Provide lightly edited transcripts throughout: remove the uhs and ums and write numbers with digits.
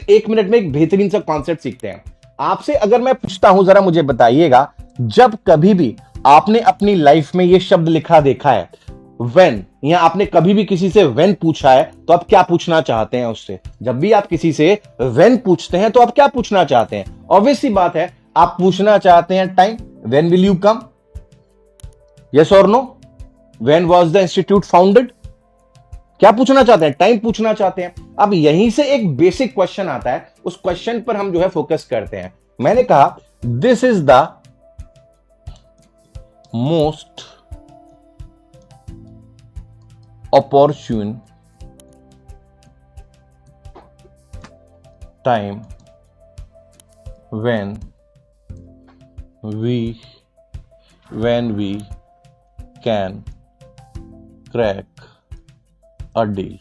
1 minute में एक बेहतरीन सा कॉन्सेप्ट सीखते हैं। आपसे अगर मैं पूछता हूं, जरा मुझे बताइएगा, जब कभी भी आपने अपनी लाइफ में ये शब्द लिखा देखा है when, या आपने कभी भी किसी से when पूछा है, तो आप क्या पूछना चाहते हैं उससे? जब भी आप किसी से when पूछते हैं तो आप क्या पूछना चाहते हैं? ऑब्वियस सी बात है, आप पूछना चाहते हैं time, when will you come? Yes or no? When was the institute founded? क्या पूछना चाहते हैं? टाइम पूछना चाहते हैं। अब यहीं से एक बेसिक क्वेश्चन आता है, उस क्वेश्चन पर हम जो है फोकस करते हैं। मैंने कहा this is the most opportune time when we can crack a deal।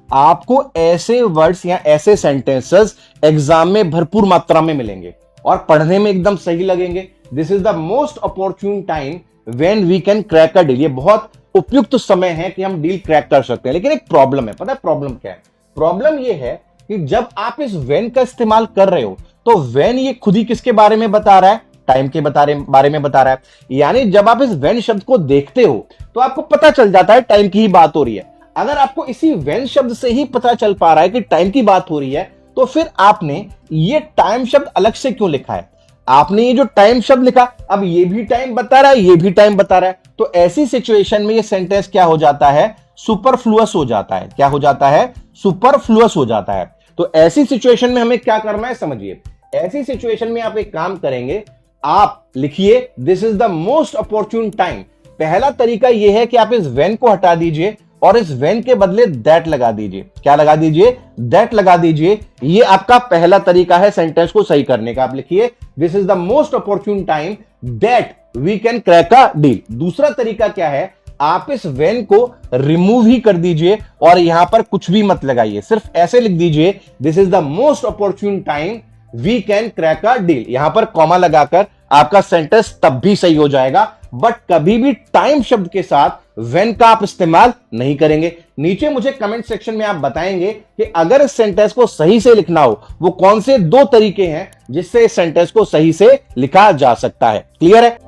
आपको ऐसे वर्ड्स या ऐसे सेंटेंसेस एग्जाम में भरपूर मात्रा में मिलेंगे और पढ़ने में एकदम सही लगेंगे। This is the most opportune time when we can crack a deal. ये बहुत उपयुक्त समय है कि हम डील क्रैक कर सकते हैं। लेकिन एक प्रॉब्लम है, पता है प्रॉब्लम क्या है? प्रॉब्लम ये है कि जब आप इस व्हेन का इस्तेमाल कर रहे हो तो व्हेन ये खुद ही किसके बारे में बता रहा है? टाइम के बारे में बता रहा है। यानी जब आप इस व्हेन शब्द को देखते हो तो आपको पता चल जाता है टाइम की ही बात हो रही है। अगर आपको इसी व्हेन शब्द से ही पता चल पा रहा है कि टाइम की बात हो रही है, तो फिर आपने ये टाइम शब्द अलग से क्यों लिखा है? आपने ये जो टाइम शब्द लिखा, अब ये भी टाइम बता रहा है, ये भी टाइम बता रहा है, तो ऐसी सिचुएशन में ये सेंटेंस क्या हो जाता है? सुपरफ्लुअस हो जाता है। क्या हो जाता है? सुपरफ्लुअस हो जाता है। तो ऐसी सिचुएशन में हमें क्या करना है, समझिए। ऐसी सिचुएशन में आप एक काम करेंगे, आप लिखिए this is the most opportune time. पहला तरीका यह है कि आप इस व्हेन को हटा दीजिए और इस व्हेन के बदले दैट लगा दीजिए। क्या लगा दीजिए? दैट लगा दीजिए। ये आपका पहला तरीका है सेंटेंस को सही करने का। आप लिखिए this is the most opportune time that we can crack a deal. दूसरा तरीका क्या है? आप इस व्हेन को रिमूव ही कर दीजिए और यहां पर कुछ भी मत लगाइए, सिर्फ ऐसे लिख दीजिए this is the most opportune time we can crack a deal. यहां पर कॉमा लगाकर आपका सेंटेंस तब भी सही हो जाएगा, बट कभी भी टाइम शब्द के साथ व्हेन का आप इस्तेमाल नहीं करेंगे। नीचे मुझे कमेंट सेक्शन में आप बताएंगे कि अगर इस सेंटेंस को सही से लिखना हो, वो कौन से 2 तरीके हैं जिससे इस सेंटेंस को सही से लिखा जा सकता है। क्लियर है?